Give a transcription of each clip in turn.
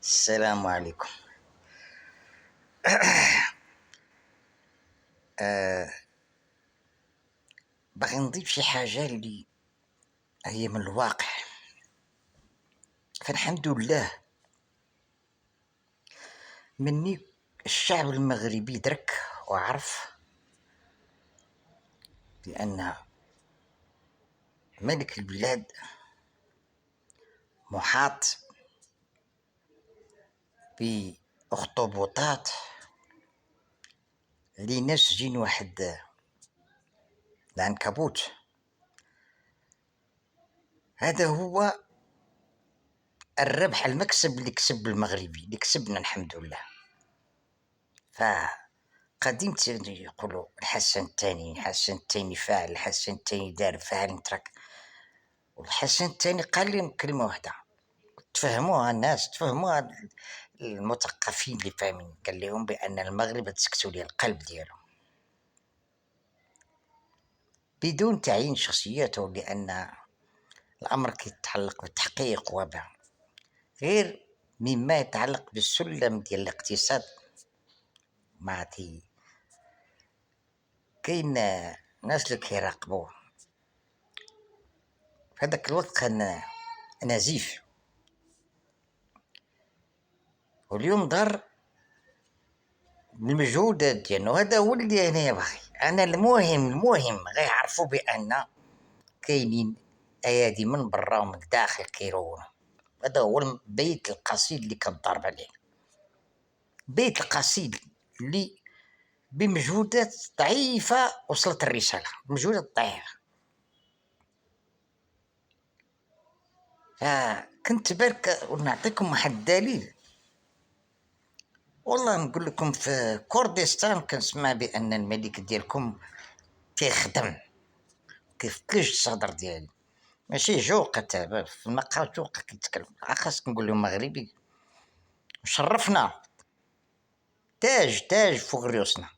السلام عليكم. باغي نضيف شي حاجة اللي هي من الواقع. فالحمد لله مني الشعب المغربي درك وعرف بأن ملك البلاد محاط بأخطبوطات اللي ناسجين واحد العنكبوت. هذا هو الربح، المكسب اللي كسب المغربي، اللي كسبنا الحمد لله. فقديم يقولوا الحسن الثاني فاعل، الحسن الثاني دار فاعل نترك، والحسن الثاني قال لي كلمة واحدة تفهموها الناس، تفهموها المثقفين اللي فاهمين. قال لهم بأن المغرب تسكتوا لي القلب ديالو بدون تعيين شخصياته، لأن الأمر كيتعلق بالتحقيق وبع غير مما يتعلق بالسلم ديال الاقتصاد. ما كاين ناس اللي كيراقبوه. في هذاك الوقت كان نزيف، واليوم ظهر بالمجهودات ديالو. هذا هو اللي انا باغي. انا المهم غيعرفوا بان كاينين ايادي من برا ومن الداخل كيرون. هذا هو البيت القصيد اللي كنضرب عليه، بيت القصيد اللي بمجهودات ضعيفة وصلت الرسالة، بمجهودات ضعيفة. كنت بالك ونعطيكم واحد الدليل. والله نقول لكم في كردستان كنسمع بأن الملك ديالكم كيخدم كيف تلج الصدر ديالي، ماشي جوقة تابع في المقهى جوقة كيتكلم. خاصك نقول لهم مغربي شرفنا، تاج فوق ريوسنا.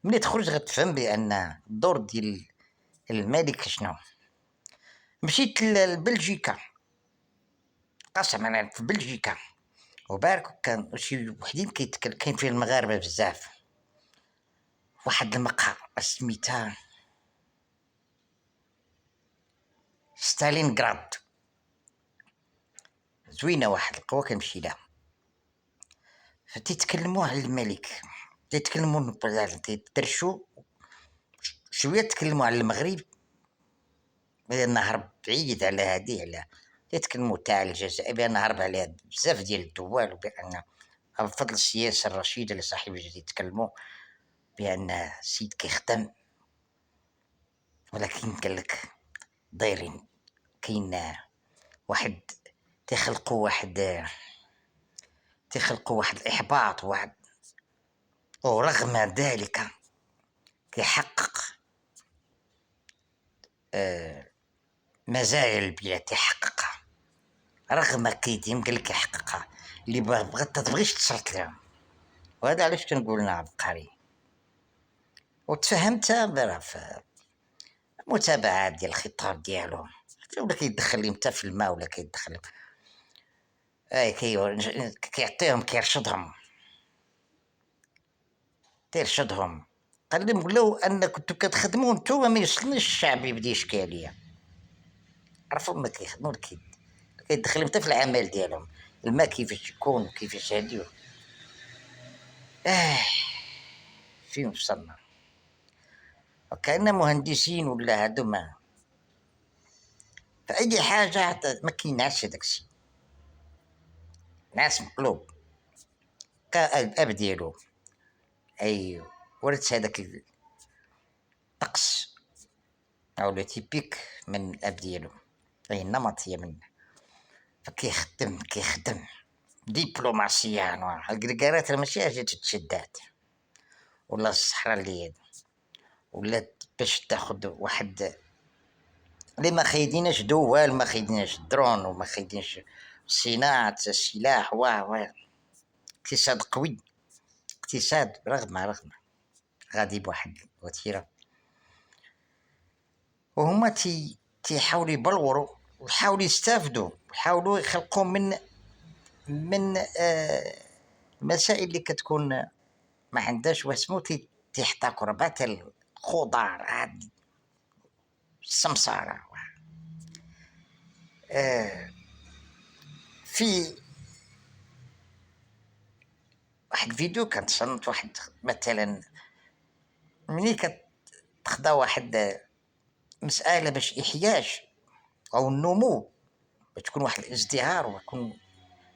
ملي تخرج غتفهم بأن الدور ديال الملك شنو. مشيت لبلجيكا، قسما في بلجيكا، وبارك كان شي وحدين كيتكلم، كاين فيه المغاربة بزاف. واحد المقهى سميتها ستالينغراد، زوينة واحد القهوة كنمشي لها. فتيتكلموا على الملك، تيتكلموا تيدرشوا شوية، تكلموا على المغرب، النهر بعيد على هادي، على تيتكلموا تاع الجزائر بأن هرب عليها بزاف ديال الدول، وبأن بفضل السياسة الرشيدة اللي صاحبها يتكلموا بأن السيد كيخدم. ولكن قالك دايرين كاين واحد تيخلقوا واحد الإحباط، ورغم ذلك كيحقق مزايا البلاد، تيحققها رغم كيدهم. قال لك يحققها اللي بغات تبغيش تصرت لهم. وهذا علاش كنقول لنا عبقري. وتفهمت في المتابعات ديال الخطاب ديالو، ولا كيدخل لهم حتى في الماء، ولا كيدخل كيعطيهم، كيرشدهم. قال لهم لو ان كنتو كتخدموا نتوما ما يوصلنيش الشعب يبدا يشكاليه. عرفوا ما كيخدموا كيدخلهم حتى في العمل ديالهم، الماء كيفاش يكون وكيفاش هادي. فين وصلنا؟ وكأننا مهندسين ولا هادو ما فأي حاجة ما كينعش هداك الشيء. ناس مقلوب كالأب ديالو، أيوا ورث هداك الطقس أو لو تيبيك من الأب ديالو، أي النمط هي منه. فكيخدم دبلوماسية أنواع الكركارات، ماشي حاجة تتشدات، ولا الصحراء اللي ولا باش تاخد واحد اللي ما خايديناش دول، ما خايديناش الدرون، وما خايديناش صناعة السلاح اقتصاد قوي، اقتصاد رغم غادي بواحد الوتيرة. وهما تيحاولوا يبلوروا ويحاولوا يستافدوا ويحاولوا يخلقوا من من المسائل اللي كتكون ما عندهاش واسمو تيحتاج ربعة الخضار هاد السمسارة. في واحد الفيديو كنتصنت واحد مثلا ملي كتخدا واحد مسألة باش إحياج أو النمو، باش تكون واحد الازدهار ويكون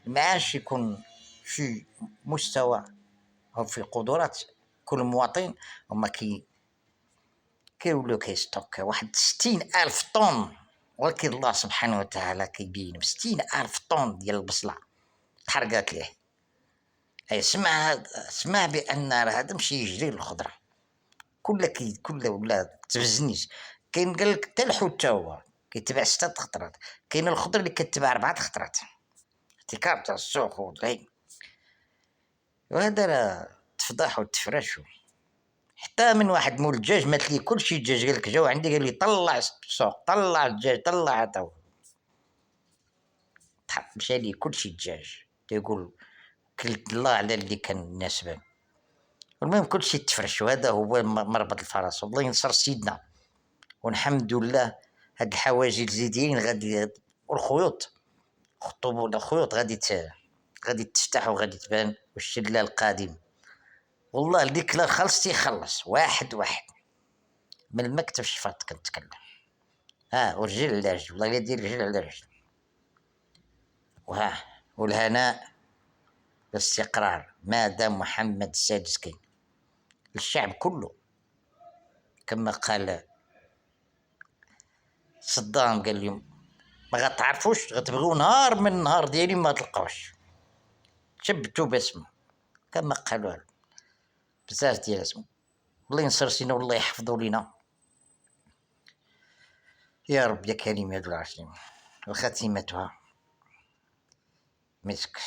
المعاش يكون في مستوى أو في قدرات كل مواطن، هما كيوليو كيستوك واحد 60,000 طن، ولكن الله سبحانه وتعالى كيبين 60,000 طن ديال البصلة تحرقات ليه. أي سمع بأن راه هذا ماشي يجري الخضرة كل ولا تفزنيش. كاين قال لك حتى الحوت تا هو كيتباع 6 خطرات، كاين الخضر اللي كتباع 4 خطرات، احتكار تاع السوق والغي. وهذا راه تفضح وتفرش. حتى من واحد مول الدجاج مات لي كلشي الدجاج، قال لك جاو عندي قال لي طلع السوق، طلع الدجاج، طلع هذا هو مشى لي كلشي الدجاج. تيقول كلت الله على اللي كان ناسبه. المهم كلشي تفرش، وهذا هو مربط الفرس. والله ينصر سيدنا، والحمد لله. هاد الحواجز الجديدين غادي والخيوط الخيوط غادي تفتح وغادي تبان، والشلال القادم. والله اللي لا خلص يخلص واحد واحد من المكتب شفاط كنتكلم. ورجل على رجل، والله يدير رجل على رجل. والهناء والاستقرار ما دام محمد السادس كاين للشعب كله. كما قال صدام، قال لهم ما غتعرفوش، غتبغيو نهار من النهار ديالي ما تلقاوش، شبتوا باسمه. كما قالوا بزاف ديال اسمه. الله ينصر سينا والله يحفظوا لينا يا رب يا كريم يا ذو العرش. وخاتمتها مسك.